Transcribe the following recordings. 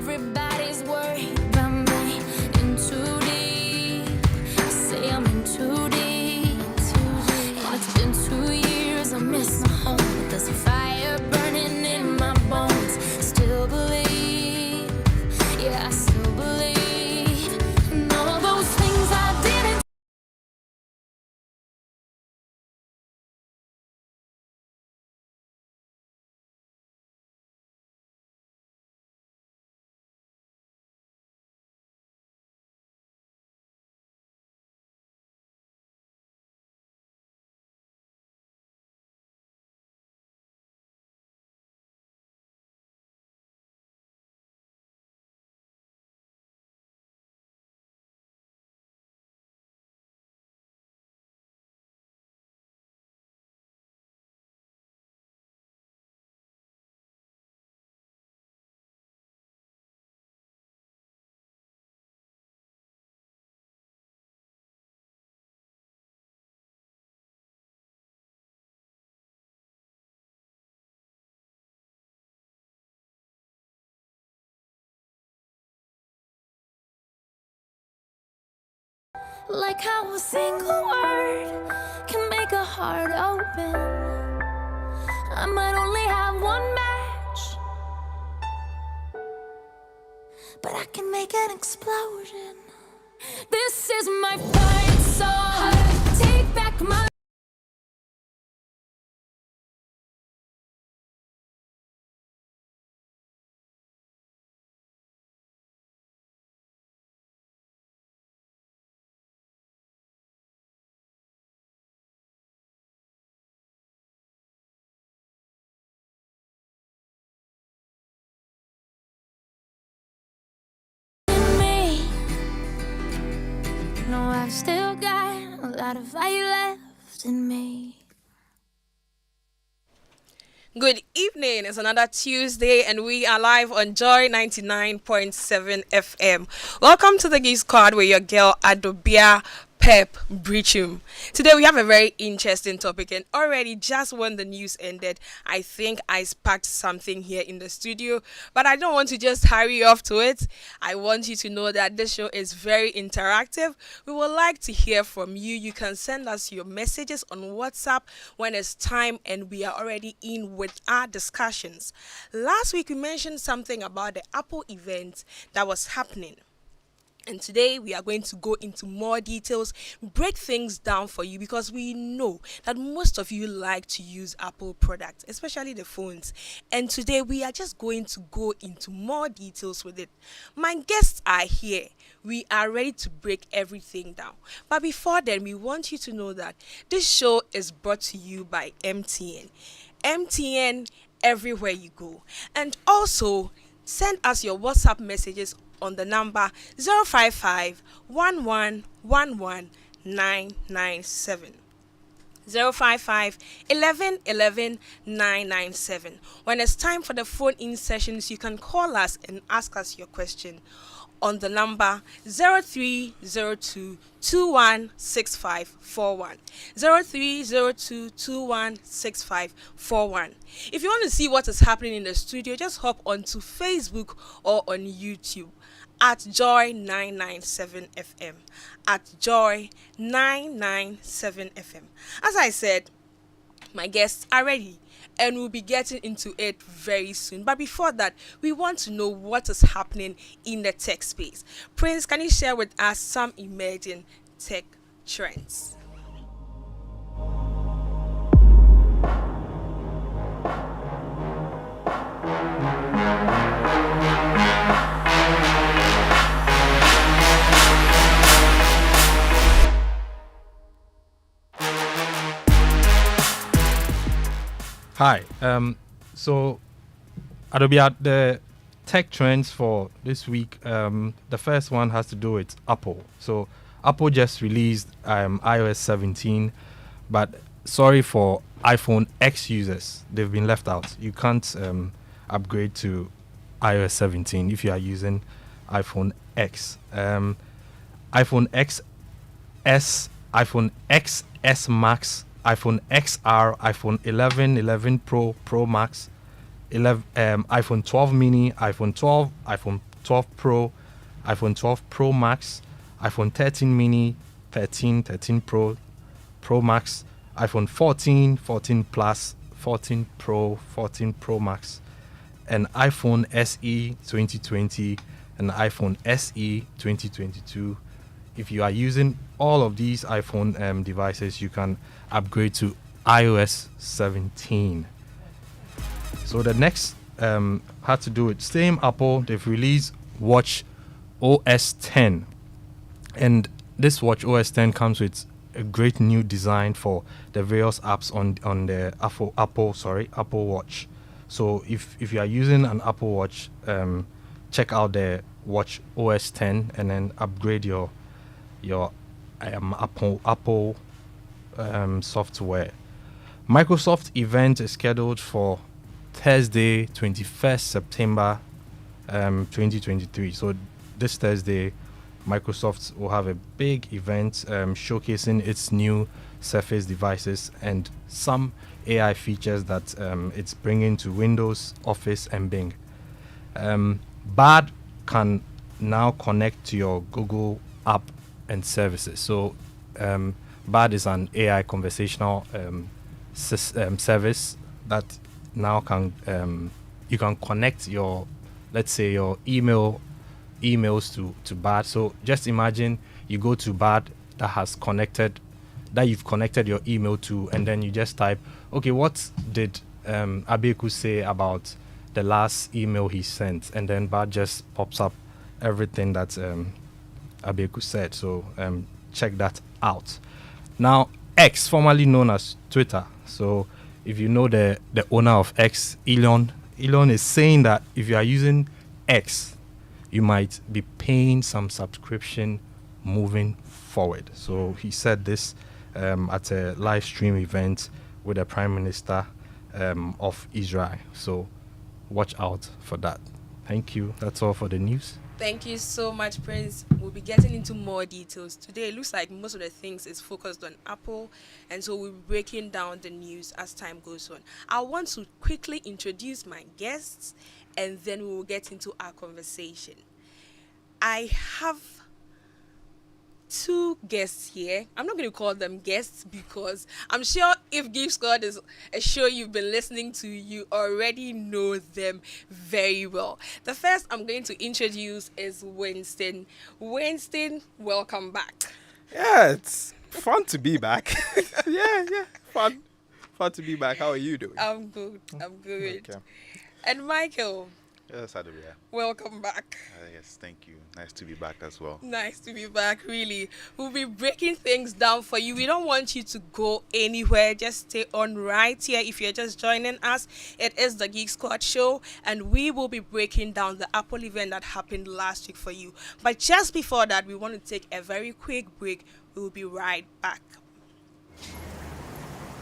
Everybody's worried about me. In too deep. I say I'm in too deep. And it's been 2 years. I miss my home. But there's a fire burning in my bones. Still believe. Yeah, I still believe. And all those things I didn't. Like how a single word can make a heart open. I might only have one match, but I can make an explosion. This is my fight song. Take back my. No, I've still got a lot of fire left in me. Good evening. It's another Tuesday, and we are live on Joy 99.7 FM. Welcome to the Geek Squad with your girl Adobia Biritwum. Today we have a very interesting topic, and already just when the news ended, I think I sparked something here in the studio, but I don't want to just hurry off to it. I want you to know that this show is very interactive. We would like to hear from you. You can send us your messages on WhatsApp when it's time, and we are already in with our discussions. Last week we mentioned something about the Apple event that was happening. And today we are going to go into more details, break things down for you, because we know that most of you like to use Apple products, especially the phones. And today we are just going to go into more details with it. My guests are here. We are ready to break everything down. But before then, we want you to know that this show is brought to you by MTN. MTN everywhere you go. And also, send us your WhatsApp messages on the number 055 1111 997. 055 11 11 997. When it's time for the phone in sessions, you can call us and ask us your question on the number 0302 216541. 0302 216541. If you want to see what is happening in the studio, just hop onto Facebook or on YouTube at Joy 997 FM. At Joy 997 FM. As I said, my guests are ready, and we'll be getting into it very soon. But before that, we want to know what is happening in the tech space. Prince, can you share with us some emerging tech trends? Hi. So Adobia, the tech trends for this week. The first one has to do with Apple. So Apple just released iOS 17, but sorry for iPhone X users, they've been left out. You can't upgrade to iOS 17 if you are using iPhone X. iPhone XS, iPhone XS Max, iPhone XR, iPhone 11, 11 Pro, Pro Max, 11, iPhone 12 mini, iPhone 12, iPhone 12 Pro, iPhone 12 Pro Max, iPhone 13 Mini, 13, 13 Pro, Pro Max, iPhone 14, 14 Plus, 14 Pro, 14 Pro Max, an iPhone SE 2020, and iPhone SE 2022. If you are using all of these iPhone devices, you can upgrade to iOS 17. So the next had to do with same Apple. They've released Watch OS 10, and this Watch OS 10 comes with a great new design for the various apps on the Apple Watch. So if you are using an Apple Watch, check out the Watch OS 10 and then upgrade your Apple software. Microsoft event is scheduled for Thursday, 21st September 2023. So this Thursday, Microsoft will have a big event showcasing its new Surface devices and some AI features that it's bringing to Windows, Office, and Bing. Bard can now connect to your Google app and services. So Bard is an AI conversational service that now can you can connect your, let's say, your emails to Bard. So just imagine you go to Bard that you've connected your email to, and then you just type, okay, what did Abeku say about the last email he sent, and then Bard just pops up everything that Abeku said. So check that out. Now, X, formerly known as Twitter. So if you know the owner of X, Elon is saying that if you are using X, you might be paying some subscription moving forward. So he said this at a live stream event with the Prime Minister of Israel. So watch out for that. Thank you. That's all for the news. Thank you so much, Prince. We'll be getting into more details today. It looks like most of the things is focused on Apple, and so we'll be breaking down the news as time goes on. I want to quickly introduce my guests, and then we will get into our conversation. I have two guests here. I'm not going to call them guests because I'm sure if Geek Squad is a show you've been listening to, you already know them very well. The first I'm going to introduce is Winston. Winston, welcome back. Yeah, it's fun to be back. yeah, fun to be back. How are you doing? I'm good. Okay. And Michael, Yes, Adobia. welcome back. Yes, thank you. Nice to be back as well. Nice to be back, really. We'll be breaking things down for you. We don't want you to go anywhere. Just stay on right here. If you're just joining us, it is the Geek Squad show, and we will be breaking down the Apple event that happened last week for you. But just before that, we want to take a very quick break. We'll be right back.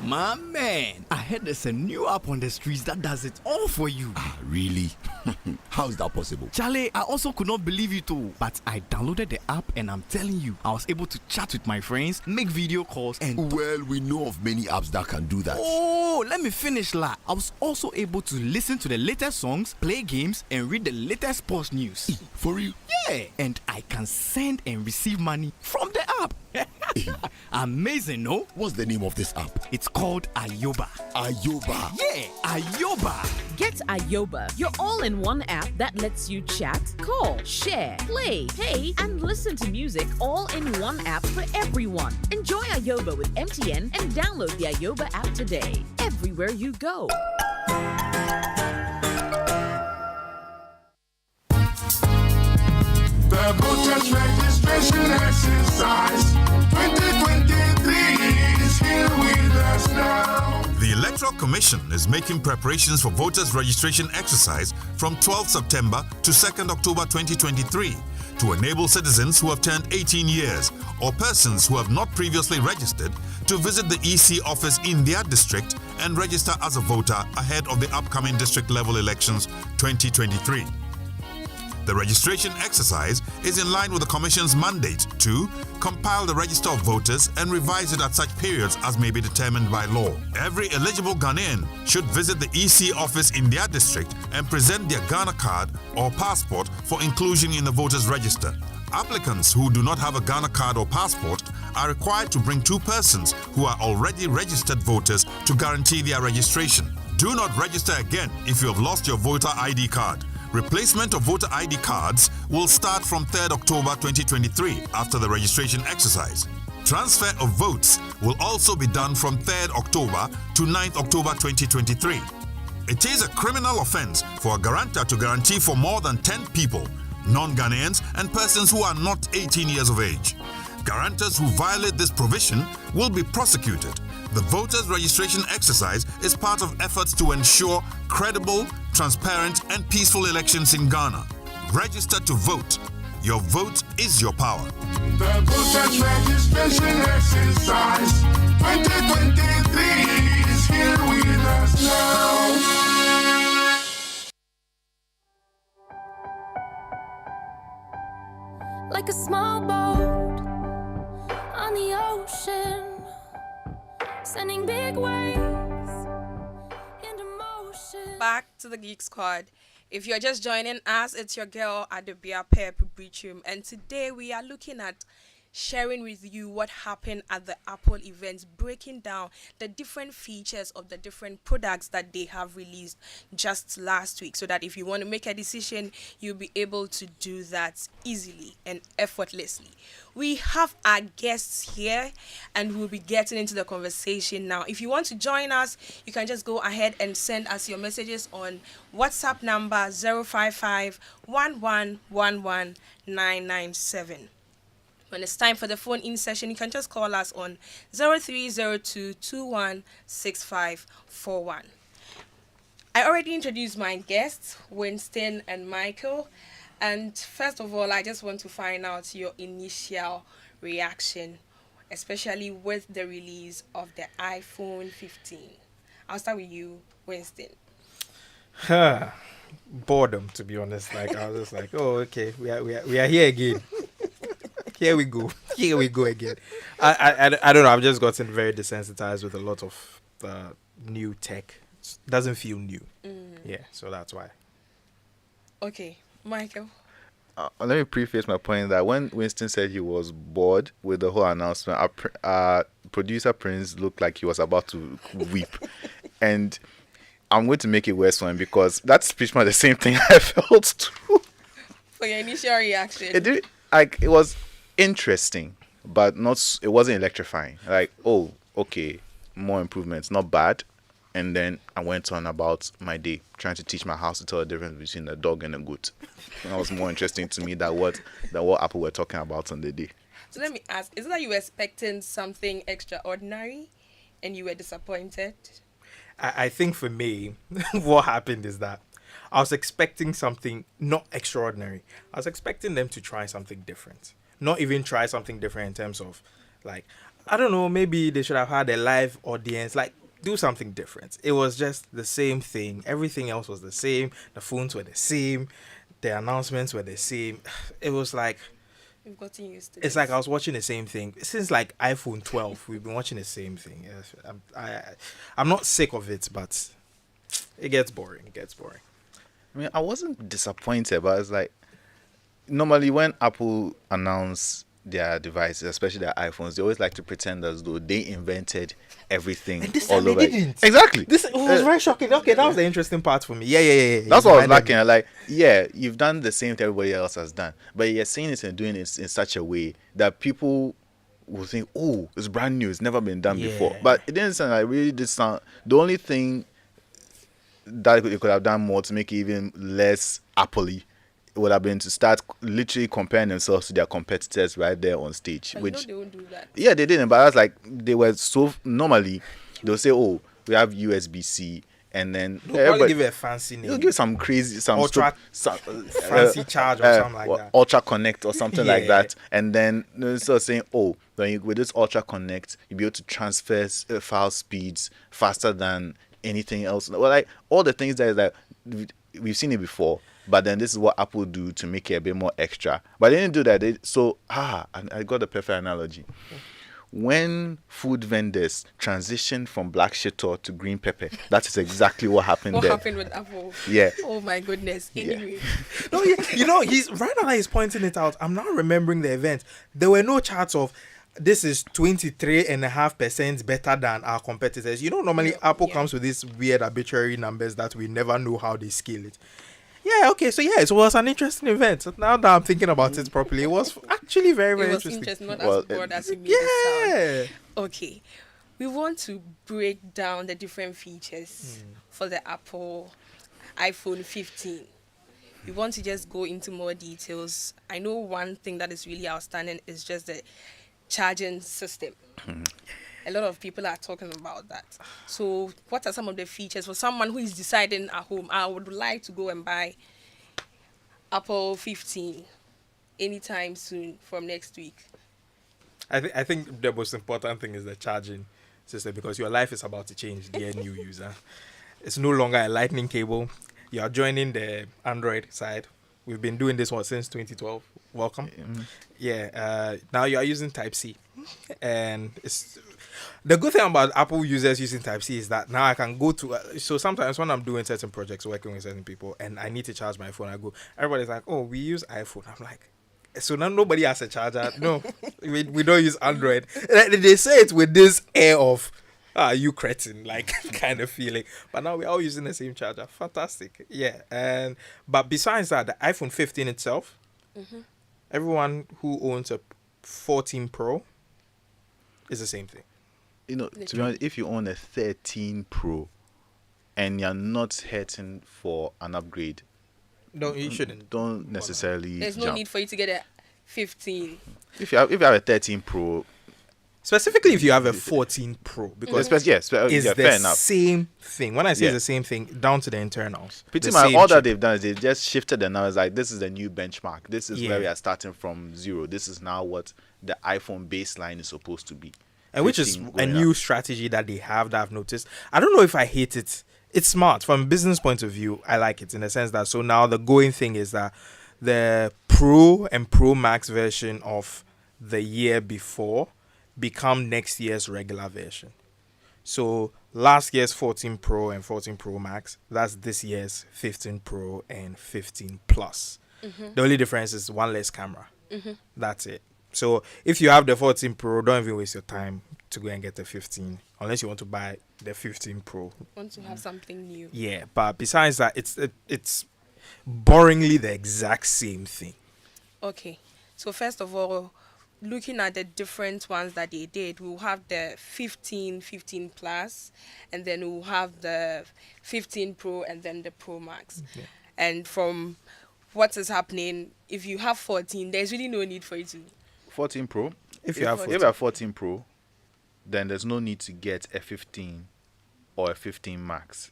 My man, I heard there's a new app on the streets that does it all for you. Really? How is that possible? Charlie, I also could not believe it too. But I downloaded the app and I'm telling you, I was able to chat with my friends, make video calls, and... Well, we know of many apps that can do that. Oh, let me finish, la. I was also able to listen to the latest songs, play games, and read the latest sports news. For real? Yeah, and I can send and receive money from the app. Amazing, no? What's the name of this app? It's called Ayoba. Ayoba. Yeah, Ayoba. Get Ayoba, your all-in-one app that lets you chat, call, share, play, pay, and listen to music all in one app for everyone. Enjoy Ayoba with MTN and download the Ayoba app today. Everywhere you go. The voters registration exercise 2023 is here with us now. The Electoral Commission is making preparations for voters registration exercise from 12 September to 2nd October 2023 to enable citizens who have turned 18 years or persons who have not previously registered to visit the EC office in their district and register as a voter ahead of the upcoming district level elections 2023. The registration exercise is in line with the Commission's mandate to compile the register of voters and revise it at such periods as may be determined by law. Every eligible Ghanaian should visit the EC office in their district and present their Ghana card or passport for inclusion in the voters register. Applicants who do not have a Ghana card or passport are required to bring 2 persons who are already registered voters to guarantee their registration. Do not register again if you have lost your voter ID card. Replacement of voter ID cards will start from 3rd October 2023 after the registration exercise. Transfer of votes will also be done from 3rd October to 9th October 2023. It is a criminal offense for a guarantor to guarantee for more than 10 people, non-Ghanaians and persons who are not 18 years of age. Guarantors who violate this provision will be prosecuted. The voters' registration exercise is part of efforts to ensure credible, transparent, and peaceful elections in Ghana. Register to vote. Your vote is your power. The voters registration exercise 2023 is here with us now. Like a small boat on the ocean, sending big waves into motion. Back to the Geek Squad. If you're just joining us, it's your girl Adobia Biritwum, and today we are looking at sharing with you what happened at the Apple events, breaking down the different features of the different products that they have released just last week, so that if you want to make a decision, you'll be able to do that easily and effortlessly. We have our guests here and we'll be getting into the conversation now. If you want to join us, you can just go ahead and send us your messages on WhatsApp number 055 1111 997. When it's time for the phone-in session, you can just call us on 0302216541. I already introduced my guests, Winston and Michael. And first of all, I just want to find out your initial reaction, especially with the release of the iPhone 15. I'll start with you, Winston. Boredom, to be honest. Like, I was just like, oh, okay, we are here again. Here we go again. I don't know. I've just gotten very desensitized with a lot of new tech. It doesn't feel new. Yeah, so that's why. Okay, Michael. Let me preface my point that when Winston said he was bored with the whole announcement, our producer Prince looked like he was about to weep. And I'm going to make it worse for him because that's pretty much the same thing I felt too. For your initial reaction. It was interesting, but it wasn't electrifying. Like, oh, okay, more improvements, not bad. And then I went on about my day, trying to teach my house to tell the difference between a dog and a goat. That was more interesting to me than what Apple were talking about on the day. So let me ask, is it that you were expecting something extraordinary and you were disappointed? I think for me, what happened is that I was expecting something not extraordinary. I was expecting them to try something different. Not even try something different in terms of, like, I don't know, maybe they should have had a live audience, like, do something different. It was just the same thing. Everything else was the same. The phones were the same. The announcements were the same. It was like... We've gotten used to it. It's like I was watching the same thing. Since, like, iPhone 12, we've been watching the same thing. Yes, I'm not sick of it, but it gets boring. I mean, I wasn't disappointed, but it's like, normally when Apple announce their devices, especially their iPhones, they always like to pretend as though they invented everything. And this all time they over. didn't. Exactly. It was very shocking. Okay, that was the interesting part for me. Yeah. That's what I was lacking. Like, yeah, you've done the same thing everybody else has done, but you're saying it and doing it in such a way that people will think, oh, it's brand new. It's never been done before. But it didn't sound like, really did sound. The only thing that it could have done more to make it even less Apple-y would have been to start literally comparing themselves to their competitors right there on stage. And which they won't do that. Yeah, they didn't, but I was like, they were so normally they'll say, oh, we have USB-C, and then they'll probably give it a fancy name. They'll give some crazy, ultra fancy charge or something like that. Ultra Connect or something like that, and then they'll start saying, oh, with this Ultra Connect, you'll be able to transfer file speeds faster than anything else. Well, like all the things that is like we've seen it before. But then this is what Apple do to make it a bit more extra. But they didn't do that. And I got a perfect analogy. When food vendors transitioned from black shito to green pepper, that is exactly what happened What there. happened with Apple? Yeah. Oh my goodness. Anyway. No, he's right now that he's pointing it out. I'm now remembering the event. There were no charts of this is 23.5% better than our competitors. Normally Apple comes with these weird arbitrary numbers that we never know how they scale it. Yeah, okay, so it was an interesting event. Now that I'm thinking about it properly, it was actually very, very It was interesting. not as broad as it made it sound. Okay. We want to break down the different features for the Apple iPhone 15. We want to just go into more details. I know one thing that is really outstanding is just the charging system. A lot of people are talking about that. So what are some of the features for someone who is deciding at home, I would like to go and buy Apple 15 anytime soon from next week? I think the most important thing is the charging system, because your life is about to change, dear new user. It's no longer a lightning cable. You are joining the Android side. We've been doing this since 2012. Welcome. Now you are using Type-C. And the good thing about Apple users using Type-C is that now I can go to... so sometimes when I'm doing certain projects, working with certain people, and I need to charge my phone, everybody's like, oh, we use iPhone. I'm like, so now nobody has a charger. No, we don't use Android. They say it with this air of, you cretin, like kind of feeling. But now we're all using the same charger. Fantastic. Yeah. But besides that, the iPhone 15 itself, everyone who owns a 14 Pro is the same thing. To be honest, if you own a 13 Pro and you're not heading for an upgrade, no, you shouldn't. Don't necessarily. There's no need for you to get a 15. If you have a 13 Pro, specifically if you have a 14 Pro, because it's fair enough. Same thing. When I say it's the same thing, down to the internals. Pretty much all that they've done is they just shifted the numbers. Like, this is the new benchmark. This is where we are starting from zero. This is now what the iPhone baseline is supposed to be. And which is a new strategy that they have that I've noticed. I don't know if I hate it. It's smart. From a business point of view, I like it in the sense that, so now the going thing is that the Pro and Pro Max version of the year before become next year's regular version. So last year's 14 Pro and 14 Pro Max, that's this year's 15 Pro and 15 Plus. The only difference is one less camera. That's it. So if you have the 14 Pro, don't even waste your time to go and get the 15, unless you want to buy the 15 Pro. Want to have something new. Yeah, but besides that, it's boringly the exact same thing. Okay. So first of all, looking at the different ones that they did, we'll have the 15 Plus, and then we'll have the 15 Pro, and then the Pro Max. Yeah. And from what is happening, if you have 14, there's really no need for you to... 14 Pro. If you have 14 Pro, then there's no need to get a 15 or a 15 Max.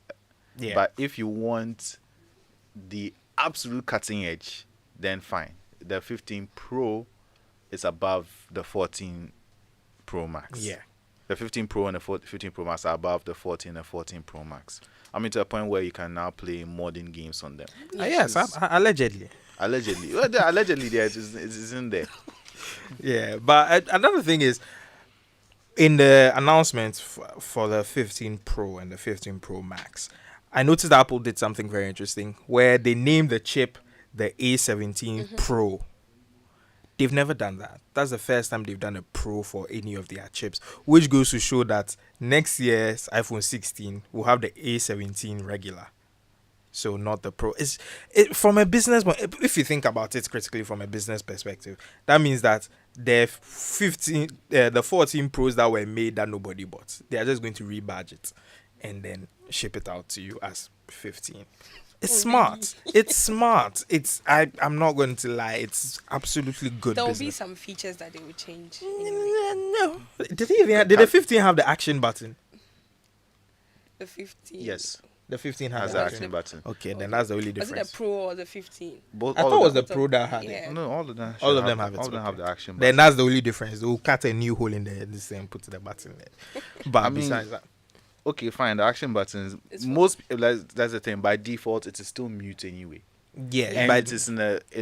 Yeah. But if you want the absolute cutting edge, then fine. The 15 Pro is above the 14 Pro Max. Yeah. The 15 Pro and the 15 Pro Max are above the 14 and 14 Pro Max. I mean, to a point where you can now play modern games on them. Yes, allegedly. Allegedly. Well, allegedly, there it isn't there. Yeah, but another thing is, in the announcements for the 15 Pro and the 15 Pro Max, I noticed Apple did something very interesting where they named the chip the A17 Pro. They've never done that. That's the first time they've done a Pro for any of their chips, which goes to show that next year's iPhone 16 will have the A17 regular. So not the Pro. From a business, if you think about it critically from a business perspective, that means that the 14 Pros that were made that nobody bought, they are just going to rebadge it and then ship it out to you as 15. It's smart. It's smart. I'm not going to lie. It's absolutely good. There will business. be some features that they will change. No. Did the 15 have the action button? The 15. Yes. The 15 Has has the the action button. Okay, then that's the only Was difference. it the Pro or the 15? Both, I all thought it of was the them. Pro that had Yeah. it. No, all of them. All of them have it. All of them have Okay. the action Then button. that's the only difference. They'll cut a new hole in this and put the button there. But I mean, besides that, Okay, fine. The action buttons. It's That's the thing. By default, it is still mute anyway. Yeah, And but it is in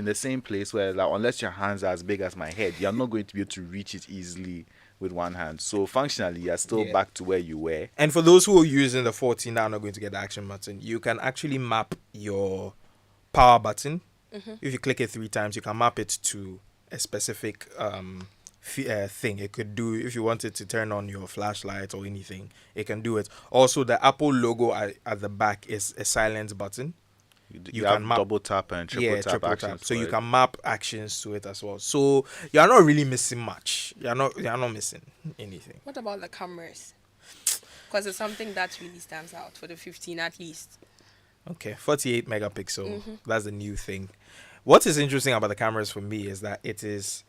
the same place where, like, unless your hands are as big as my head, you're not going to be able to reach it easily with one hand. So functionally, you're still Yeah. back to where you were. and for those who are using the 14 that are not going to get the action button, you can actually map your power button. If you click it 3 times, you can map it to a specific thing. It could do, if you wanted to turn on your flashlight or anything, it can do it. Also, the Apple logo at the back is a silence button. You have double tap and triple tap actions. So for you it. can map actions to it as well. So you're not really missing much. You're not missing anything. What about the cameras? Because it's something that really stands out for the 15 at least. Okay, 48 megapixel. That's the new thing. What is interesting about the cameras for me is that it is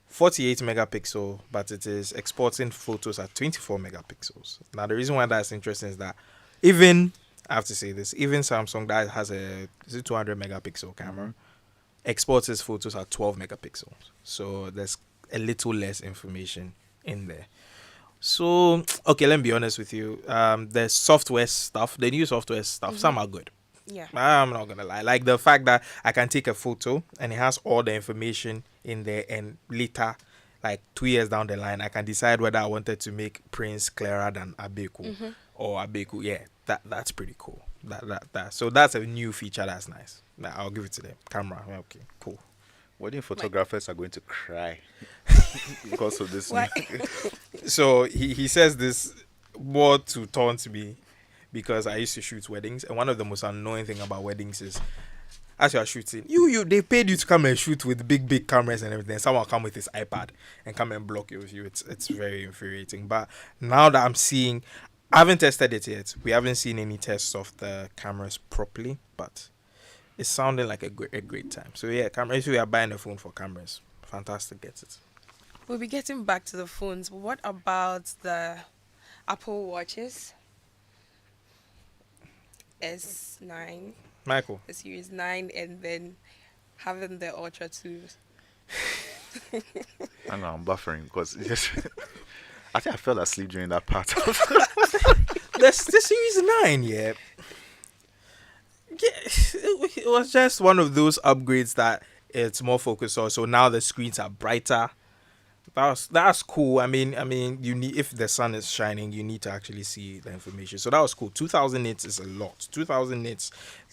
48 megapixel, but it is exporting photos at 24 megapixels. Now, the reason why that's interesting is that even, I have to say this, even Samsung that has a 200 megapixel camera exports its photos at 12 megapixels. So there's a little less information in there. So, okay, let me be honest with you. The software stuff, the new software stuff, some are good. Yeah. I'm not gonna lie. Like the fact that I can take a photo and it has all the information in there, and later, like 2 years down the line, I can decide whether I wanted to make Prince clearer than Abeku or Abeku. Yeah, that's pretty cool. So that's a new feature that's nice. I'll give it to them. Camera. Okay, cool. Wedding photographers are going to cry because of this. Why? So he says this more to taunt me, because I used to shoot weddings, and one of the most annoying thing about weddings is, as you are shooting, they paid you to come and shoot with big cameras and everything. Someone will come with his iPad and come and block you with you. It's very infuriating. But now that I'm seeing, I haven't tested it yet. We haven't seen any tests of the cameras properly, but it's sounding like a great time. So yeah, cameras. If you are buying a phone for cameras, fantastic, get it. We'll be getting back to the phones. But what about the Apple Watches? S9, Michael. the Series 9, and then having the Ultra 2. I know I'm buffering because I think I fell asleep during that part. The Series 9, yeah. It was just one of those upgrades that it's more focused on. So now the screens are brighter. That's cool. I mean, you need, if the sun is shining, you need to actually see the information. So that was cool. 2000 nits is a lot. 2000 nits,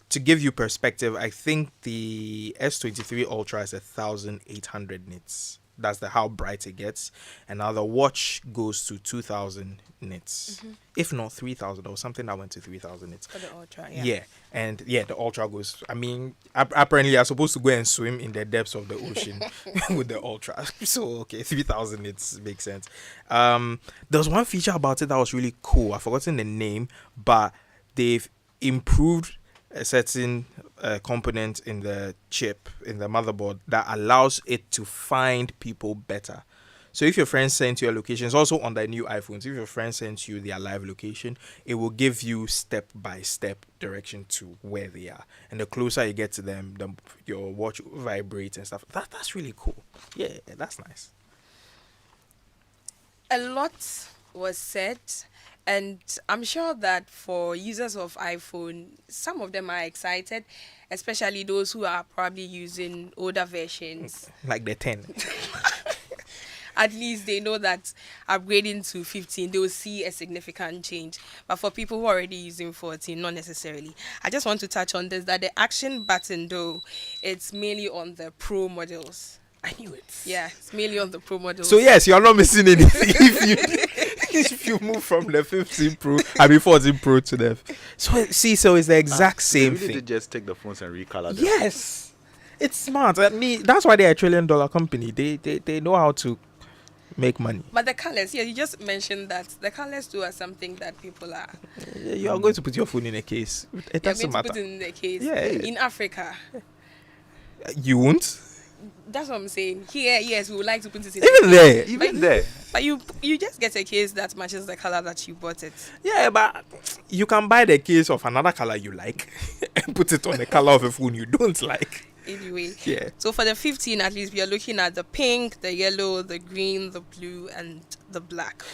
to give you perspective, I think the S23 Ultra is 1800 nits. That's how bright it gets. And now the watch goes to 2000 nits. If not 3000, or something that went to 3000 nits. For the Ultra, Yeah. And yeah, the Ultra goes, apparently you're supposed to go and swim in the depths of the ocean with the Ultra. So, okay, 3000 nits makes sense. There was one feature about it that was really cool. I've forgotten the name, but they've improved a certain component in the chip, in the motherboard, that allows it to find people better. So if your friend sent you a location, it's also on the new iPhones. If your friend sends you their live location, it will give you step-by-step direction to where they are. And the closer you get to them, your watch vibrates and stuff. That's really cool. Yeah, that's nice. A lot was said, and I'm sure that for users of iPhone, some of them are excited, especially those who are probably using older versions. Like the 10. At least they know that upgrading to 15, they will see a significant change. But for people who are already using 14, not necessarily. I just want to touch on this, that the action button, though, it's mainly on the Pro models. I knew it. Yeah, it's mainly on the Pro models. So yes, you're not missing anything if you move from the 15 Pro, 14 Pro to the... So it's the exact same they really thing. did just take the phones and recolor them. Yes. It's smart. I mean, that's why they're $1 trillion company. They know how to make money. But the colors, yeah, you just mentioned that the colors too are something that people are. You are going to put your phone in a case. It You're doesn't going to matter. put it in the case. Yeah. In Africa, You won't? that's what I'm saying. Here, yes, we would like to put it in. Even there. Even there. But you just get a case that matches the color that you bought it. Yeah, but you can buy the case of another color you like and put it on the color of a phone you don't like. Anyway, Yeah. so for the 15, at least we are looking at the pink, the yellow, the green, the blue, and the black.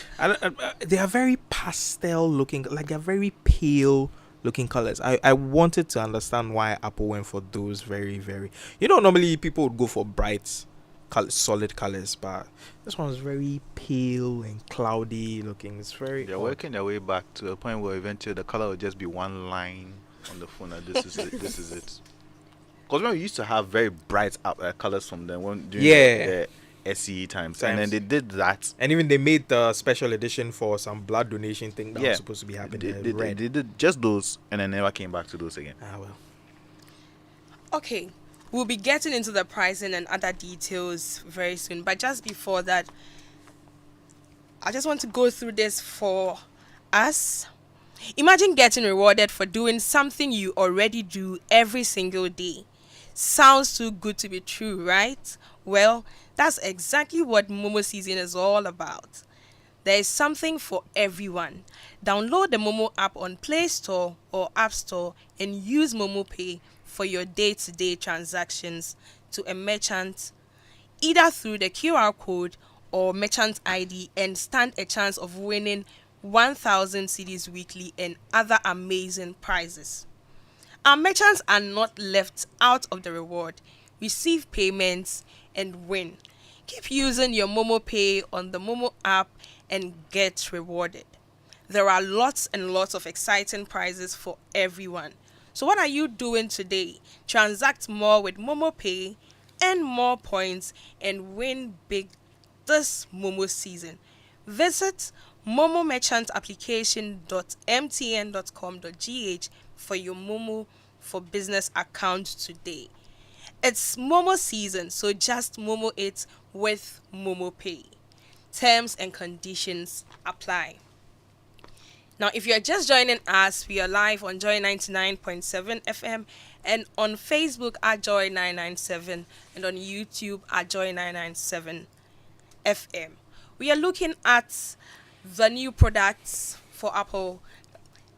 They are very pastel looking, like they're very pale looking colors. I wanted to understand why Apple went for those very, very. Normally people would go for bright, solid colors, but this one was very pale and cloudy looking. It's very. They're odd. working their way back to a point where eventually the color will just be one line on the phone. And this is it. This is it. Because when we used to have very bright colors from them during the SE times, and then they did that, and even they made the special edition for some blood donation thing that was supposed to be happening. They did just those, and then never came back to those again. Well. Okay, we'll be getting into the pricing and other details very soon, but just before that, I just want to go through this for us. Imagine getting rewarded for doing something you already do every single day. Sounds too good to be true, right? Well, that's exactly what Momo season is all about. There is something for everyone. Download the Momo app on Play Store or App Store and use Momo Pay for your day-to-day transactions to a merchant, either through the QR code or merchant ID, and stand a chance of winning 1,000 cedis weekly and other amazing prizes. Our merchants are not left out of the reward. Receive payments and win. Keep using your Momo Pay on the Momo app and get rewarded. There are lots and lots of exciting prizes for everyone. So what are you doing today? Transact more with Momo Pay, earn more points, and win big this Momo season. Visit momomerchantapplication.mtn.com.gh for your Momo for Business account today. It's Momo season, so just Momo it with Momo Pay. Terms and conditions apply. Now, if you're just joining us, we are live on Joy 99.7 FM and on Facebook at Joy 997 and on YouTube at Joy 997 FM. We are looking at the new products for Apple,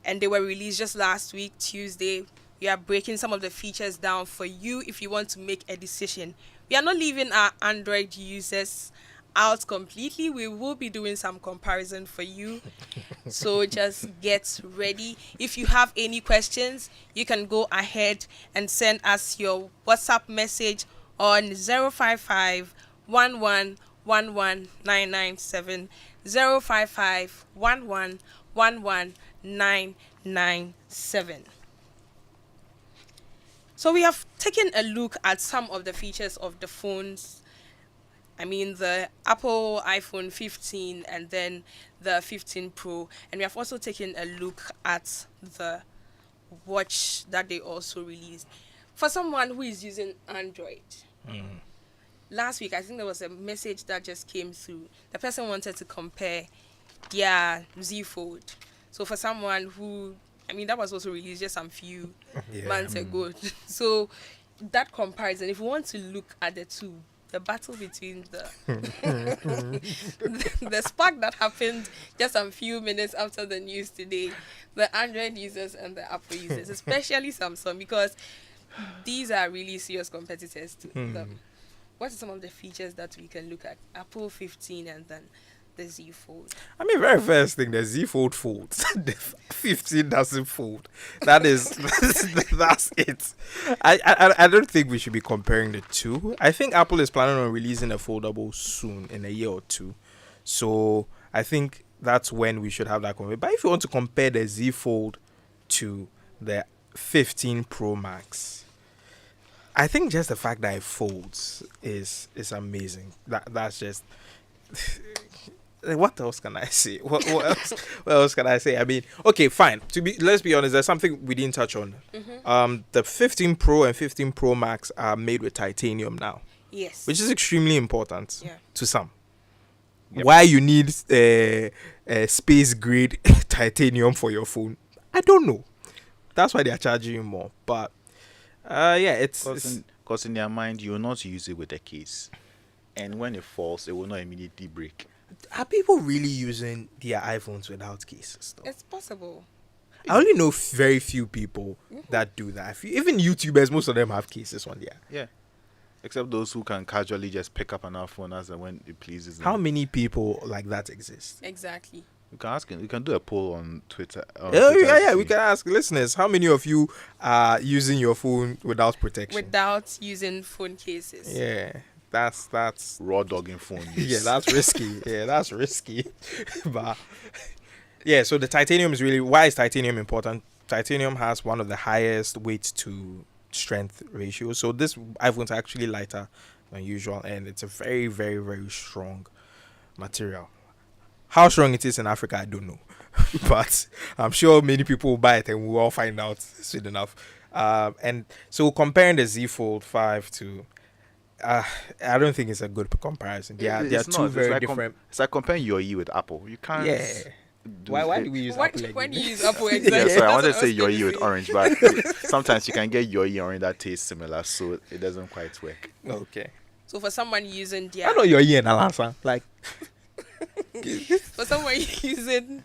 and they were released just last week, Tuesday. We are breaking some of the features down for you if you want to make a decision. We are not leaving our Android users out completely. We will be doing some comparison for you. So just get ready. If you have any questions, you can go ahead and send us your WhatsApp message on 055 11 11 997 055 11 11 997. So we have taken a look at some of the features of the phones. I mean, the Apple iPhone 15 and then the 15 Pro. And we have also taken a look at the watch that they also released. For someone who is using Android, last week I think there was a message that just came through. The person wanted to compare their Z Fold. So for someone who, I mean, that was also released just some few months ago. So that comparison, if you want to look at the two, the battle between the the spark that happened just a few minutes after the news today, the Android users and the Apple users, especially Samsung, because these are really serious competitors to them. What are some of the features that we can look at? Apple 15 and then the Z Fold. I mean, very first thing, the Z Fold folds. The 15 doesn't fold. That is, that's it. I don't think we should be comparing the two. I think Apple is planning on releasing a foldable soon, in a year or two. So I think that's when we should have that conversation. But if you want to compare the Z Fold to the 15 Pro Max, I think just the fact that it folds is amazing. That's just. What else can I say? What else can I say? I mean, okay, fine. Let's be honest. There's something we didn't touch on. The 15 Pro and 15 Pro Max are made with titanium now. Yes. Which is extremely important to some. Yep. Why you need a space grade titanium for your phone, I don't know. That's why they are charging you more. But it's because in their mind you will not use it with a case, and when it falls, it will not immediately break. Are people really using their iPhones without cases, though? It's possible. I only know very few people that do that. Even YouTubers, most of them have cases on there. Yeah. Except those who can casually just pick up an iPhone as and when it pleases them. How many people like that exist? Exactly. We can ask him. We can do a poll on Twitter. Yeah, we can ask listeners, how many of you are using your phone without protection? Without using phone cases. Yeah, that's raw dogging phone use. yeah, that's risky. Yeah, that's risky. But yeah, so the titanium is really, why is titanium important? Titanium has one of the highest weight to strength ratio. So this iPhone's actually lighter than usual, and it's a very, very, very strong material. How strong it is in Africa, I don't know. But I'm sure many people will buy it and we'll all find out soon enough. And so comparing the Z Fold 5 to, I don't think it's a good comparison. They are two very different. It's like comparing your E with Apple. You can't. Yeah. Why do we use Apple? When you again? use Apple, Yeah, exactly. sorry, I wanted to That's say what your was E with gonna orange, but sometimes you can get your E orange that tastes similar, so it doesn't quite work. Okay. say. So for someone using I know your ear and Alansa. Like, for someone using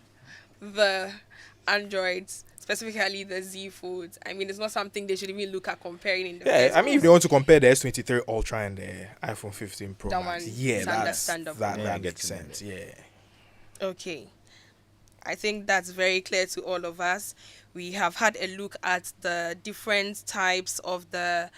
the Androids, specifically the Z Folds, I mean, it's not something they should even look at comparing in the yeah, first I mean, if they want to compare the S23 Ultra and the iPhone 15 Pro That Max, one yeah, is that understandable. Yeah, that gets makes in sense. Yeah. Okay. I think that's very clear to all of us. We have had a look at the different types of the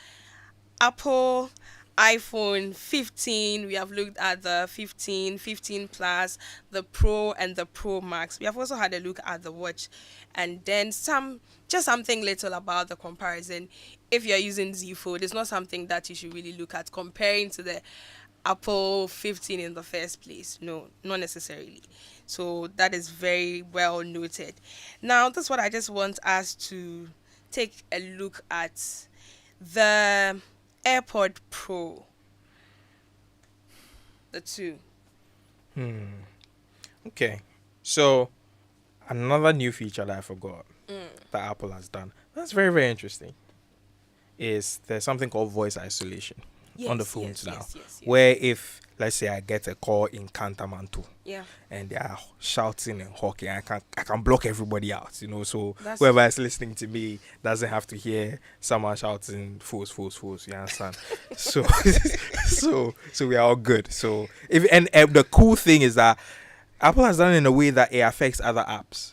Apple iPhone 15. We have looked at the 15, 15 Plus, the Pro, and the Pro Max. We have also had a look at the watch, and then just something little about the comparison. If you're using Z Fold, it's not something that you should really look at comparing to the Apple 15 in the first place. No, not necessarily. So that is very well noted. Now, that's what I just want us to take a look at. The AirPod Pro. The two. Okay. So, another new feature that I forgot that Apple has done, that's very, very interesting, is there's something called voice isolation on the phones now. Yes. Where if, let's say, I get a call in Cantamanto, Yeah. and they are shouting and hawking, I can block everybody out, so That's- whoever is listening to me doesn't have to hear someone shouting fools, you understand? so we are all good. So and the cool thing is that Apple has done it in a way that it affects other apps.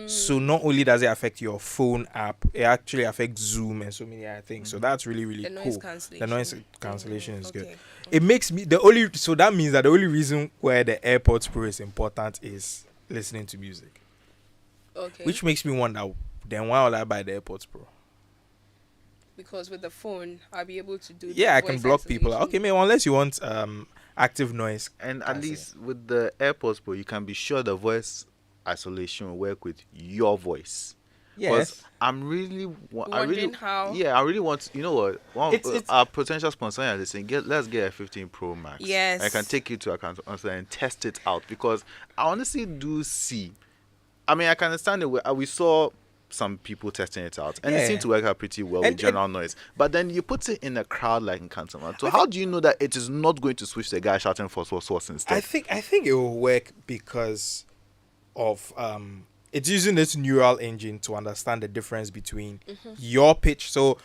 So not only does it affect your phone app, it actually affects Zoom and so many other things. So that's really, really The cool. noise cancellation. The noise cancellation is good. Okay. It makes me so that means that the only reason where the AirPods Pro is important is listening to music. Okay. Which makes me wonder, then why will I buy the AirPods Pro? Because with the phone, I'll be able to do. Yeah, I the can voice block people. isolation. Okay, maybe unless you want active noise. And at cancelling. least with the AirPods Pro, you can be sure the voice isolation will work with your voice. Yes. I'm really, Wondering how. Yeah, I really want. You know what? It's- Our potential sponsor is saying, let's get a 15 Pro Max. Yes. I can take you to account and test it out, because I honestly do see. I mean, I can understand it. We saw some people testing it out, and it Yeah. seemed to work out pretty well And with general noise. But then you put it in a crowd like in Cantonment. So how do you know that it is not going to switch the guy shouting for source instead? I think it will work because of it's using this neural engine to understand the difference between your pitch. So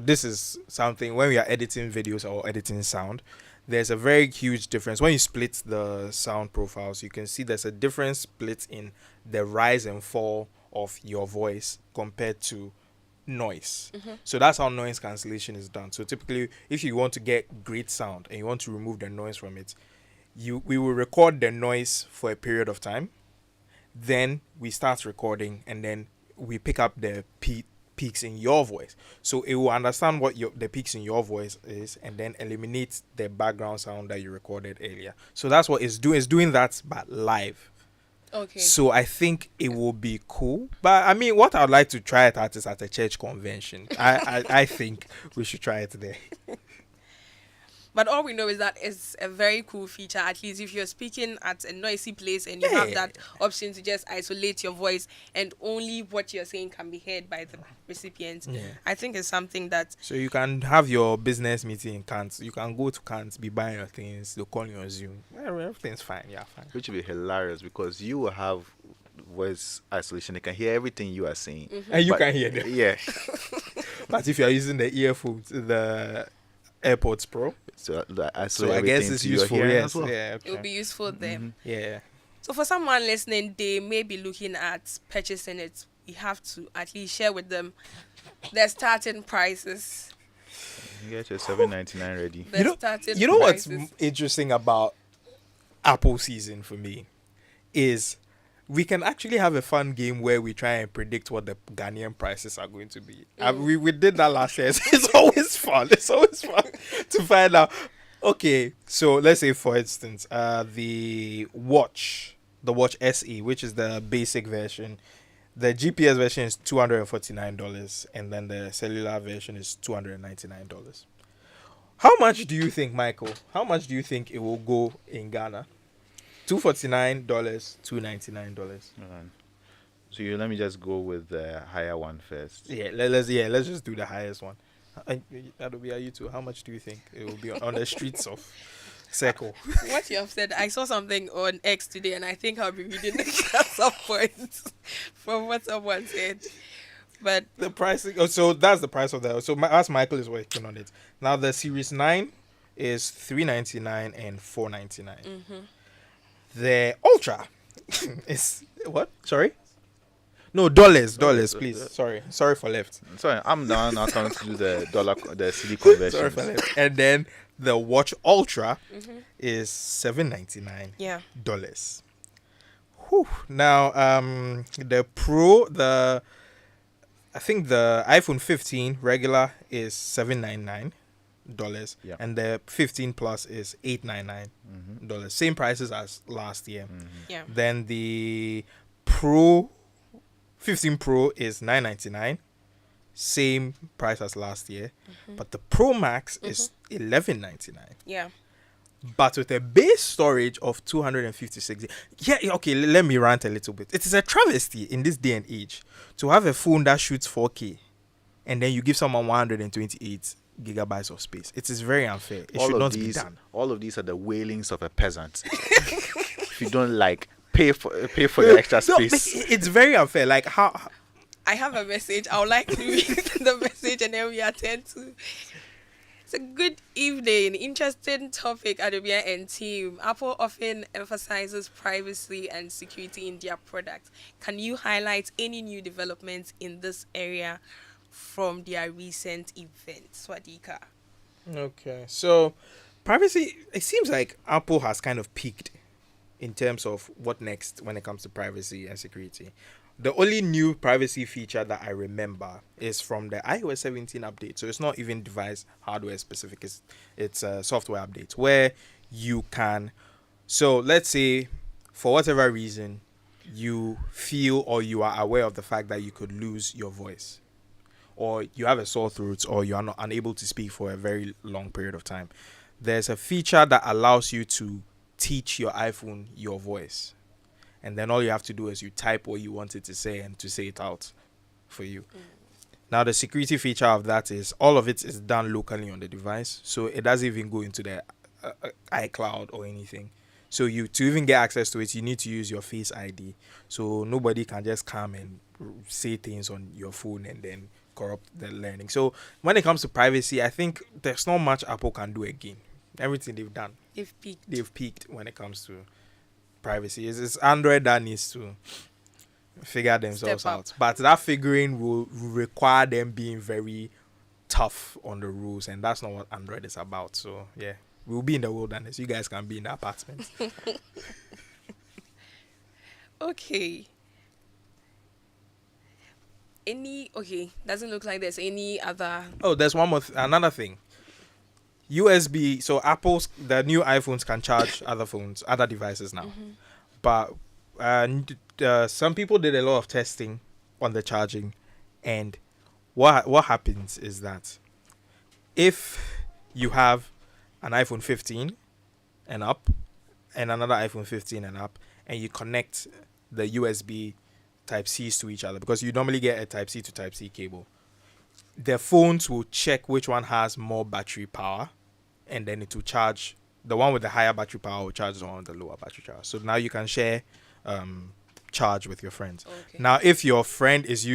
this is something when we are editing videos or editing sound, there's a very huge difference. When you split the sound profiles, you can see there's a different split in the rise and fall of your voice compared to noise. So that's how noise cancellation is done. So typically, if you want to get great sound and you want to remove the noise from it, we will record the noise for a period of time. Then we start recording, and then we pick up the peaks in your voice. So it will understand what the peaks in your voice is, and then eliminate the background sound that you recorded earlier. So that's what it's doing. It's doing that, but live. Okay. So I think it will be cool. But I mean, what I'd like to try it at is at a church convention. I think we should try it there. But all we know is that it's a very cool feature. At least if you're speaking at a noisy place and you have that option to just isolate your voice and only what you're saying can be heard by the recipient. Yeah. I think it's something that So you can have your business meeting in Kant. You can go to Kant, be buying your things. They'll call you on Zoom. Everything's fine. Yeah, fine. Which would be hilarious, because you will have voice isolation. They can hear everything you are saying. And you But- can hear them. Yeah. But if you are using the earphones, the AirPods Pro, So so I guess it's useful. Yes. Well. Yeah. it will Okay. be useful then. Yeah. So for someone listening, they may be looking at purchasing it. We have to at least share with them their starting prices. You get your 799 ready. The starting You know what's prices. interesting about Apple season for me is we can actually have a fun game where we try and predict what the Ghanaian prices are going to be. We did that last year. So it's always fun. It's always fun to find out. Okay, so let's say for instance, the Watch SE, which is the basic version, the GPS version is $249, and then the cellular version is $299. How much do you think, Michael? How much do you think it will go in Ghana? $249, $299. So let me just go with the higher one first. Let's just do the highest one. That'll be you too. How much do you think it will be on the streets of Circle? What you have said, I saw something on X today, and I think I'll be reading it at some point from what someone said. But The pricing. Oh, so that's the price of that. So as Michael is working on it now, the Series 9 is $399 and $499. The Ultra is what? Sorry. No, dollars, please. Sorry for left. Sorry, I'm down. I can't do the cedi conversion. Sorry for left. And then the Watch Ultra is $799. yeah, Whew. Now, the Pro, I think the iPhone 15 regular is $799, Yeah. and the 15 Plus is $899. Same prices as last year. yeah. Then the Pro 15 Pro is $999, same price as last year, but the Pro Max is $1199. Yeah. But with a base storage of 256. Yeah, okay, let me rant a little bit. It is a travesty in this day and age to have a phone that shoots 4K and then you give someone 128 gigabytes of space. It is very unfair. It should not be done. All of these are the wailings of a peasant. If you don't pay for your extra No, space. it's very unfair. Like how I have a message. I would like to read the message and then we attend to. It's a good evening. Interesting topic, Adobia and team. Apple often emphasizes privacy and security in their products. Can you highlight any new developments in this area from their recent events, Swadika? Okay, so privacy, it seems like Apple has kind of peaked in terms of what next when it comes to privacy and security. The only new privacy feature that I remember is from the iOS 17 update. So it's not even device hardware specific. It's a software update where you can. So let's say for whatever reason you feel or you are aware of the fact that you could lose your voice, or you have a sore throat, or you are not unable to speak for a very long period of time. There's a feature that allows you to teach your iPhone your voice. And then all you have to do is you type what you want it to say and to say it out for you. Now, the security feature of that is all of it is done locally on the device. So it doesn't even go into the iCloud or anything. So to even get access to it, you need to use your Face ID. So nobody can just come and say things on your phone and then corrupt the learning. So when it comes to privacy, I think there's not much Apple can do again. Everything they've done, they've peaked when it comes to privacy. It's Android that needs to figure themselves out, but that figuring will require them being very tough on the rules, and that's not what Android is about. So yeah, we'll be in the wilderness. You guys can be in the apartment. Okay. Doesn't look like there's any other. Oh, there's another thing. USB. So the new iPhones can charge other devices now, but some people did a lot of testing on the charging, and what happens is that if you have an iPhone 15 and up and another iPhone 15 and up, and you connect the USB Type C's to each other, because you normally get a Type C to Type C cable, the phones will check which one has more battery power, and then it will charge. The one with the higher battery power will charge the one with the lower battery power. So now you can share charge with your friends. Okay. Now, if your friend is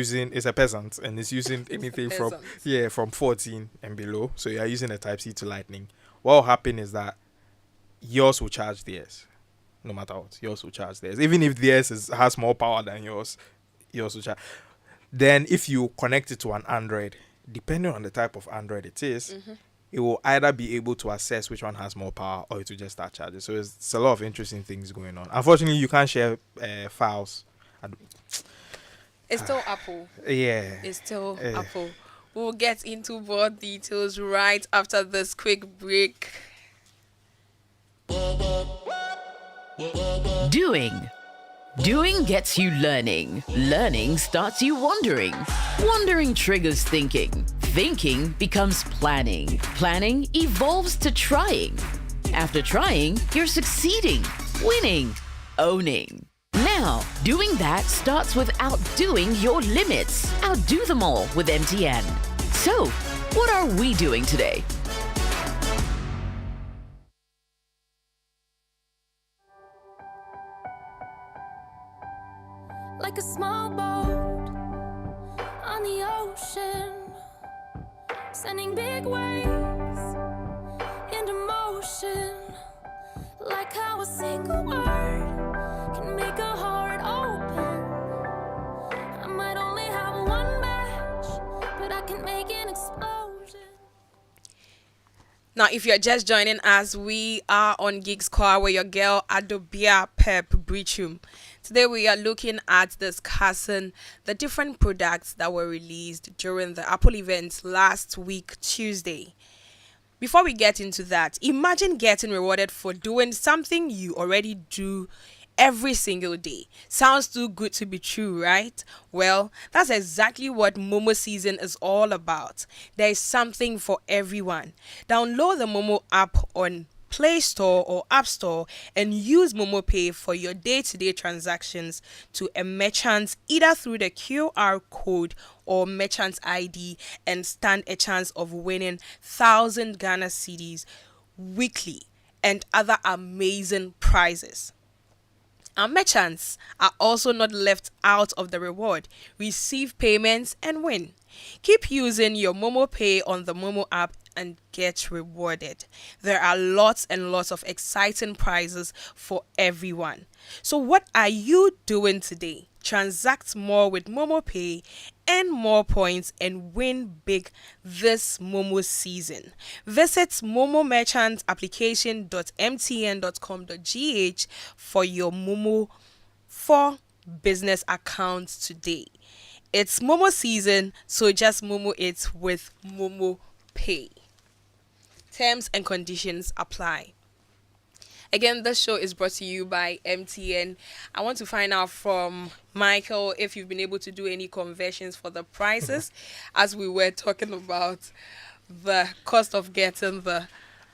a peasant and is using anything from 14 and below, so you are using a Type C to Lightning, what will happen is that yours will charge theirs. no matter what. Yours will charge theirs. Even if theirs has more power than yours will charge. Then if you connect it to an Android, depending on the type of Android it is, it will either be able to assess which one has more power or it will just start charging. So it's a lot of interesting things going on. Unfortunately, you can't share files. It's still Apple. Yeah. It's still Apple. We'll get into more details right after this quick break. Doing. Doing gets you learning. Learning starts you wondering. Wondering triggers thinking. Thinking becomes planning. Planning evolves to trying. After trying, you're succeeding, winning, owning. Now, doing that starts with outdoing your limits. Outdo them all with MTN. So, what are we doing today? Like a small boat on the ocean, sending big waves into motion. Like how a single word can make a heart open. I might only have one match, but I can make an explosion. Now, if you're just joining us, we are on Geek Squad with your girl Adobia Pep Biritwum. Today we are looking at discussing the different products that were released during the Apple event last week, Tuesday. Before we get into that, imagine getting rewarded for doing something you already do every single day. Sounds too good to be true, right? Well, that's exactly what Momo season is all about. There is something for everyone. Download the Momo app on Play Store or App Store and use Momo Pay for your day-to-day transactions to a merchant either through the QR code or merchant ID and stand a chance of winning 1,000 Ghana cedis weekly and other amazing prizes. Our merchants are also not left out of the reward. Receive payments and win. Keep using your Momo Pay on the Momo app and get rewarded. There are lots and lots of exciting prizes for everyone. So what are you doing today? Transact more with Momo Pay, earn more points, and win big this Momo season. Visit momomerchantapplication.mtn.com.gh for your Momo for business account today. It's Momo season, so just Momo it with Momo Pay. Terms and conditions apply. Again, this show is brought to you by MTN. I want to find out from Michael if you've been able to do any conversions for the prices as we were talking about the cost of getting the...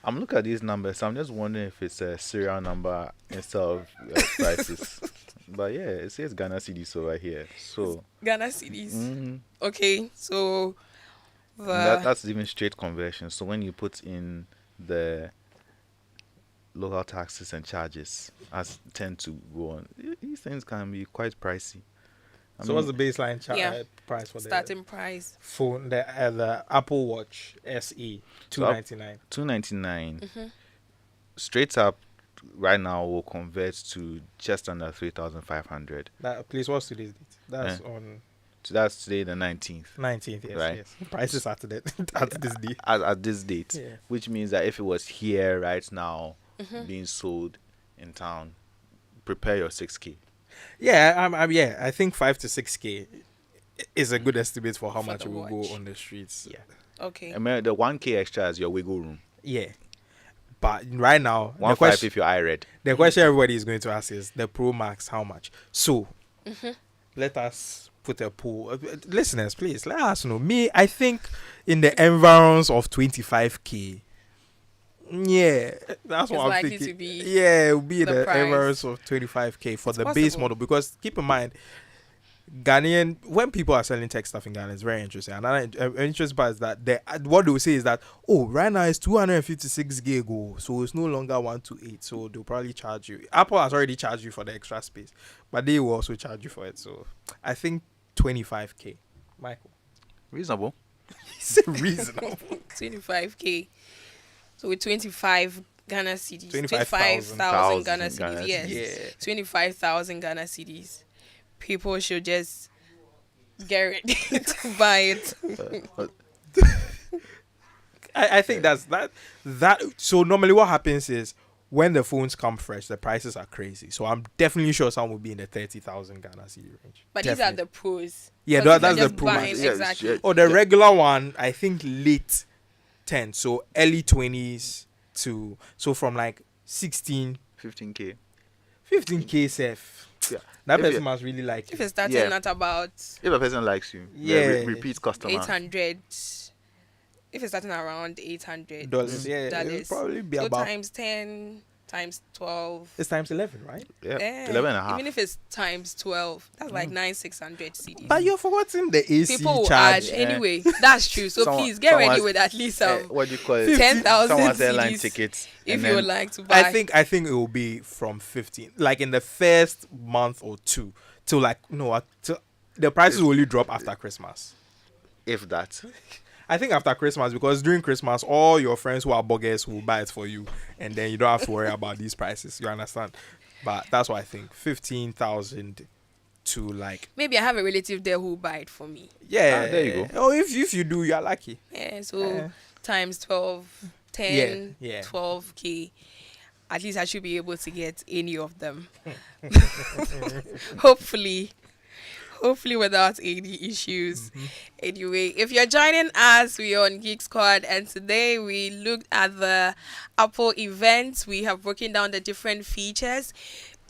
I'm looking at these numbers. I'm just wondering if it's a serial number instead of prices. But yeah, it says Ghana cedis over here. So Ghana cedis. Okay, so that's even straight conversion. So when you put in the local taxes and charges, as tend to go on, these things can be quite pricey. So what's the baseline price for the starting price phone? The Apple Watch SE, $299. $299. Straight up, right now will convert to just under 3,500. Please, what's today's date? That's on. So that's today, the 19th. 19th, yes, right? Yes. Prices at this date. At this date, which means that if it was here right now, being sold in town, prepare your 6K. Yeah, I think 5 to 6K is a good estimate for how much it will go on the streets. Yeah. Okay. I mean, the 1K extra is your wiggle room. Yeah. But right now, 1.5 if you're iRed. The question everybody is going to ask is the Pro Max, how much? So, let us put a poll. Listeners, please, let us know. Me, I think in the environs of 25K. Yeah, that's what I'm thinking. It will be the environs of 25K for the base model. Because keep in mind, Ghanaian, when people are selling tech stuff in Ghana, it's very interesting. Another interesting part is that what they will say is that, right now it's 256 gig, so it's no longer 128. So they'll probably charge you. Apple has already charged you for the extra space, but they will also charge you for it. So I think 25K. Michael, reasonable. He said reasonable. 25K. So with 25 Ghana cedis. 25,000 25,000 Ghana Ghana cedis. cedis. Yes. Yeah. 25,000 Ghana cedis. People should just get ready to buy it. I think that's that. So normally what happens is when the phones come fresh, the prices are crazy. So I'm definitely sure some will be in the 30,000 Ghana cedi range. But these are Definitely. the pros. Yeah, 'Cause that's you're the just pro buying- max. Yeah, Exactly. yeah. Oh, the regular one, I think late 10, so early 20s to so from like 16, 15K. 15K safe. Yeah. That If person you- must really like If you. it's starting Yeah. at about If a person likes you, Yeah. repeat customer. 800, if it's starting around $800 Dollars, yeah, it'll probably be so about. times 10 times 12. It's times 11, right? Yeah, Eh, 11 and a half. Even if it's times 12, that's like 9,600 cedis. But you're forgetting the AC People will charge. add anyway. That's true. So Someone- please get ready someone's- with at least What do you call it? 10,000 Someone's airline cedis tickets. if and you would then- like to buy. I think it will be from 15, like in the first month or two, till like no, till the prices will only drop after Christmas. If that. I think after Christmas, because during Christmas, all your friends who are buggers will buy it for you, and then you don't have to worry about these prices. You understand? But that's what I think. 15,000 to like Maybe I have a relative there who will buy it for me. yeah. there you go. Oh, if you do, you're lucky. Yeah, so times 12, 10, Yeah. 12K. At least I should be able to get any of them. Hopefully without any issues. Anyway, if you're joining us, we're on Geek Squad, and today we looked at the Apple event. We have broken down the different features.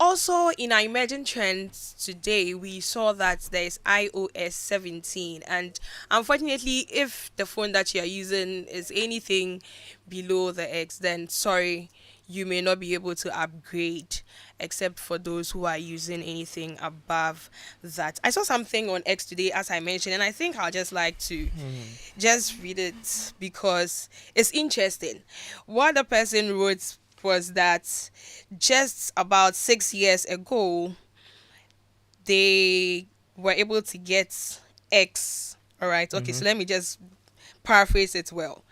Also, in our emerging trends today, we saw that there is iOS 17, and unfortunately, if the phone that you're using is anything below the X, then sorry, you may not be able to upgrade, except for those who are using anything above that. I saw something on X today, as I mentioned, and I think I'll just like to just read it because it's interesting. What the person wrote was that just about 6 years ago, they were able to get X. All right. Okay. So let me just paraphrase it well.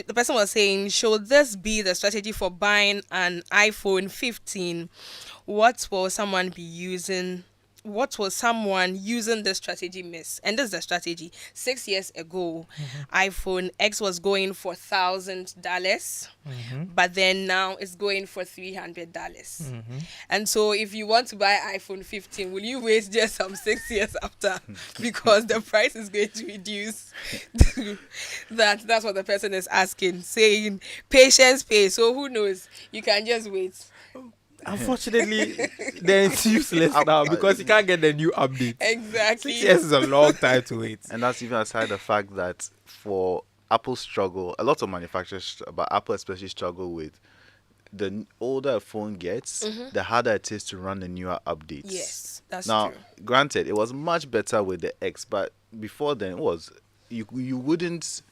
The person was saying, should this be the strategy for buying an iPhone 15? What will someone using this strategy miss? And this is the strategy. 6 years ago, iPhone X was going for $1,000, but then now it's going for $300. And so if you want to buy iPhone 15, will you wait just some 6 years after? Because the price is going to reduce. That's what the person is asking, saying patience pays. So who knows? You can just wait. Unfortunately, then it's useless now because you can't get the new update. Exactly. 6 years is a long time to wait. And that's even aside the fact that for Apple struggle, a lot of manufacturers, but Apple especially struggle with the older a phone gets, the harder it is to run the newer updates. Yes, that's now, true. granted, it was much better with the X, but before then, it was you wouldn't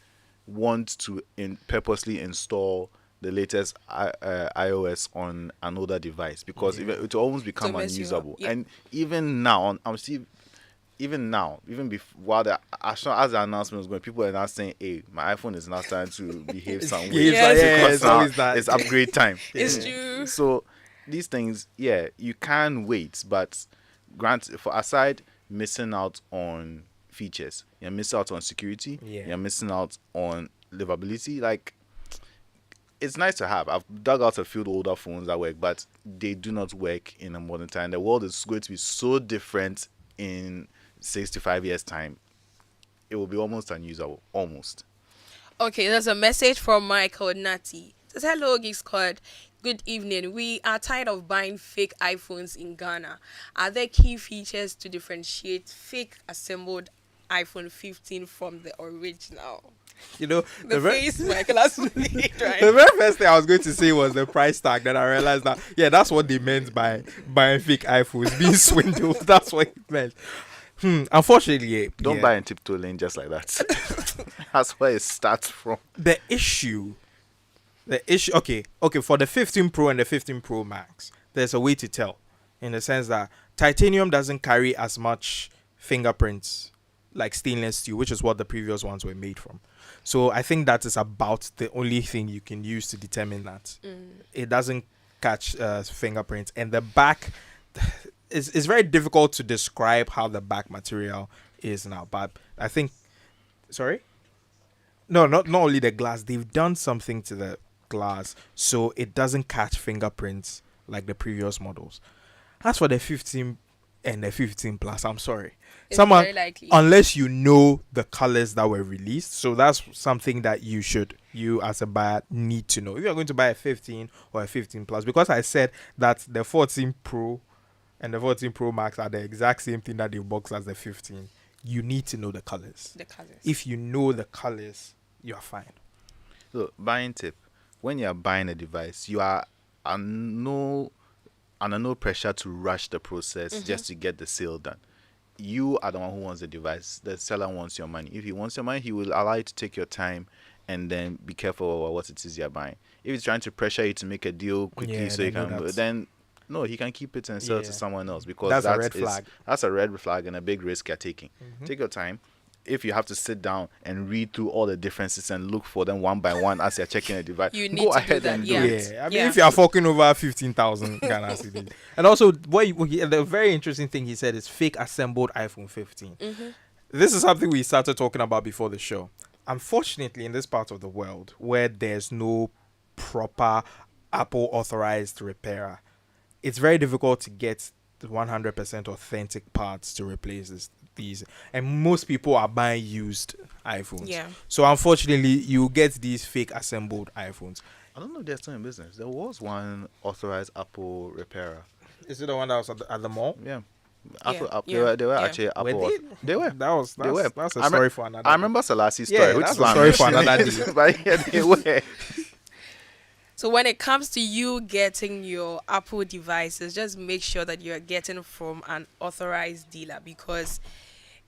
want to purposely install the latest iOS on an older device because it will almost become To mess you up, unusable. yeah. And even now, even before while as the announcement was going, people are now saying, "Hey, my iPhone is now starting to behave some way." Yes. It's always that. It's upgrade time. It's true. So these things, you can wait, but for aside missing out on features, you're missing out on security, you're missing out on livability. Like, it's nice to have. I've dug out a few older phones that work, but they do not work in a modern time. The world is going to be so different in 65 years' time. It will be almost unusable. Almost. Okay, there's a message from Michael Natty. It says, hello, Geek Squad. Good evening. We are tired of buying fake iPhones in Ghana. Are there key features to differentiate fake assembled iPhone 15 from the original? You know, The face Michael has made, right? the very first thing I was going to say was the price tag. Then I realized that, that's what they meant by buying fake iPhones, being swindled. That's what it meant. Unfortunately, Don't buy in tiptoe lane just like that. That's where it starts from. The issue, okay, for the 15 Pro and the 15 Pro Max, there's a way to tell in the sense that titanium doesn't carry as much fingerprints like stainless steel, which is what the previous ones were made from. So I think that is about the only thing you can use to determine that. It doesn't catch fingerprints. And the back is very difficult to describe how the back material is now. But I think, sorry? No, not only the glass. They've done something to the glass so it doesn't catch fingerprints like the previous models. As for the 15 and the 15 plus, I'm sorry. It's Someone, very likely. unless you know the colors that were released, so that's something that you as a buyer need to know. If you're going to buy a 15 or a 15 plus, because I said that the 14 Pro and the 14 Pro Max are the exact same thing that they box as the 15. You need to know the colors. The colors. If you know the colors, you are fine. So, buying tip: when you are buying a device, you are under no pressure to rush the process just to get the sale done. You are the one who wants the device. The seller wants your money. If he wants your money, he will allow you to take your time and then be careful about what it is you're buying. If he's trying to pressure you to make a deal quickly so you can, then no, he can keep it and sell it to someone else, because that's a red flag. That's a red flag and a big risk you're taking. Take your time. If you have to sit down and read through all the differences and look for them one by one as you're checking a device, You need go to ahead do that, and yeah. do it. I mean, if you are forking over 15,000 Ghana cedis. And also, the very interesting thing he said is fake assembled iPhone 15. This is something we started talking about before the show. Unfortunately, in this part of the world where there's no proper Apple authorized repairer, it's very difficult to get the 100% authentic parts to replace these, and most people are buying used iPhones. Yeah. So unfortunately, you get these fake assembled iPhones. I don't know if they're still in business. There was one authorized Apple repairer. Is it the one that was at the mall? Yeah. They were actually Apple. Were They were. That's a story for another. I remember Selasi's Yeah, story, which that's is a why I'm story for mentioning another it. day. But yeah, they were. So when it comes to you getting your Apple devices, just make sure that you're getting from an authorized dealer, because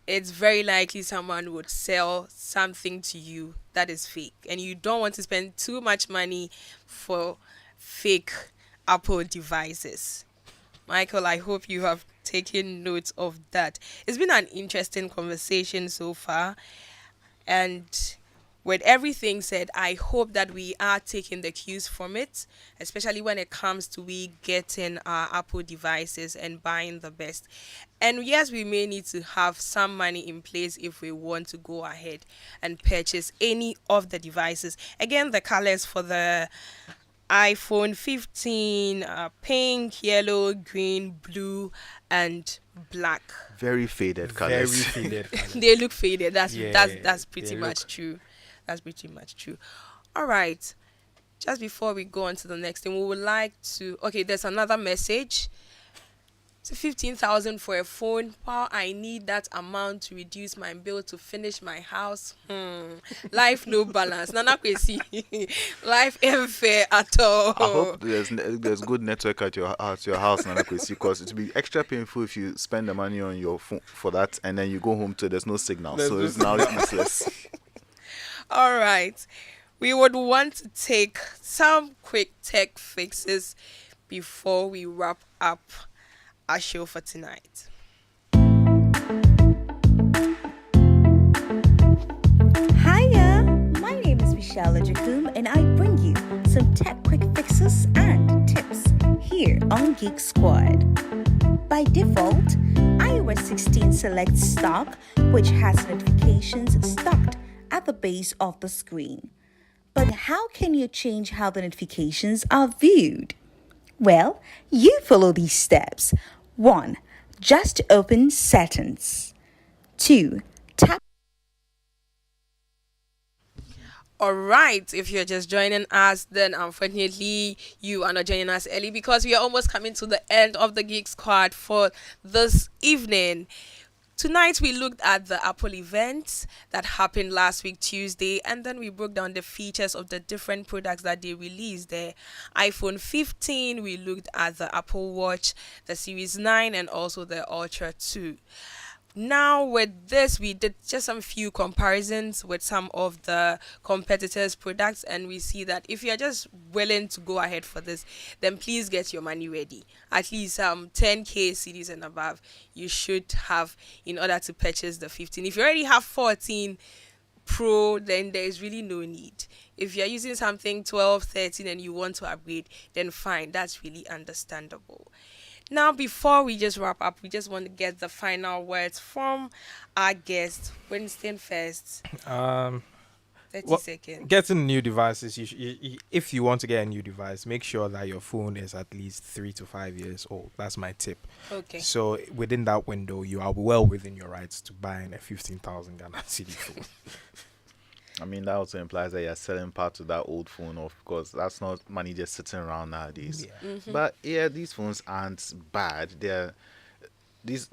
it's very likely someone would sell something to you that is fake, and you don't want to spend too much money for fake Apple devices. Michael, I hope you have taken note of that. It's been an interesting conversation so far, and with everything said, I hope that we are taking the cues from it, especially when it comes to we getting our Apple devices and buying the best. And yes, we may need to have some money in place if we want to go ahead and purchase any of the devices. Again, the colors for the iPhone 15, pink, yellow, green, blue, and black. Very faded colors. Very faded colors. They look faded. That's pretty they much true. That's pretty much true. All right. Just before we go on to the next thing, we would like to... Okay, there's another message. It's 15,000 for a phone. Wow, I need that amount to reduce my bill to finish my house. Life no balance. Nana Kwesi. Life ain't fair at all. I hope there's good network at your house, Nana Kwesi, because it will be extra painful if you spend the money on your phone for that and then you go home to there's no signal. So it's now useless. All right. We would want to take some quick tech fixes before we wrap up our show for tonight. Hiya, my name is Michelle Ajakum, and I bring you some tech quick fixes and tips here on Geek Squad. By default, iOS 16 selects stock, which has notifications stocked at the base of the screen. But how can you change how the notifications are viewed? Well, you follow these steps. 1. Just open Settings. 2. Tap. All right, if you're just joining us, then unfortunately you are not joining us early, because we are almost coming to the end of the Geek Squad for this evening. Tonight we looked at the Apple event that happened last week Tuesday, and then we broke down the features of the different products that they released. The iPhone 15, we looked at the Apple Watch, the Series 9, and also the Ultra 2. Now with this, we did just some few comparisons with some of the competitors' products, and we see that if you're just willing to go ahead for this, then please get your money ready. At least 10k CDs and above you should have in order to purchase the 15. If you already have 14 Pro, then there is really no need. If you're using something 12, 13 and you want to upgrade, then fine, that's really understandable. Now, before we just wrap up, we just want to get the final words from our guest. Winston first. 30 seconds. Getting new devices, if you want to get a new device, make sure that your phone is at least 3 to 5 years old. That's my tip. Okay. So within that window, you are well within your rights to buying a 15,000 Ghana CD phone. I mean, that also implies that you're selling part of that old phone, of course. That's not money just sitting around nowadays. Yeah. But yeah, these phones aren't bad.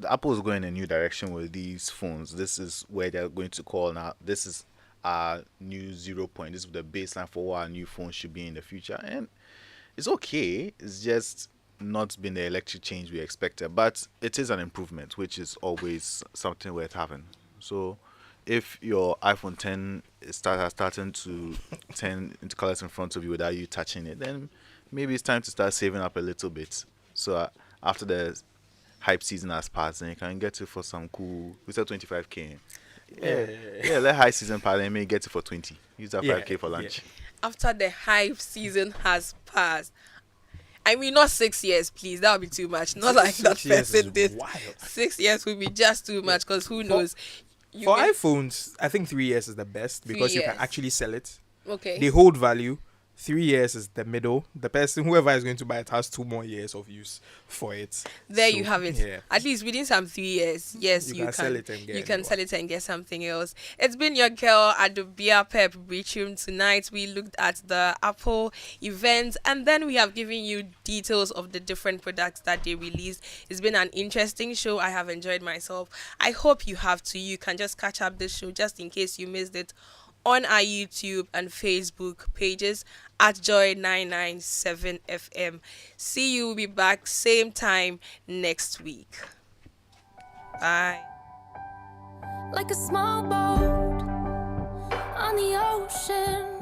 Apple is going in a new direction with these phones. This is where they're going to call now. This is our new 0 point. This is the baseline for what our new phone should be in the future. And it's okay. It's just not been the electric change we expected. But it is an improvement, which is always something worth having. So if your iPhone 10 is starting to turn into colors in front of you without you touching it, then maybe it's time to start saving up a little bit. So after the hype season has passed, then you can get it for some cool. We said 25k. Yeah. Let high season pass and maybe get it for 20. Use that 5k for lunch. After the hype season has passed. I mean, not 6 years, please. That would be too much. Not like that person did. 6 years would be just too much because who knows? For iPhones, I think 3 years is the best because you can actually sell it. Okay. They hold value. 3 years is the middle. The person, whoever is going to buy it, has 2 more years of use for it. There you have it. Yeah. At least within some 3 years, yes, You can sell it and get you can a new sell it and get something else. It's been your girl Adobia Pep Biritwum. Tonight we looked at the Apple event and then we have given you details of the different products that they released. It's been an interesting show. I have enjoyed myself. I hope you have too. You can just catch up this show just in case you missed it on our YouTube and Facebook pages at Joy997 FM. See you. We'll be back same time next week. Bye. Like a small boat on the ocean,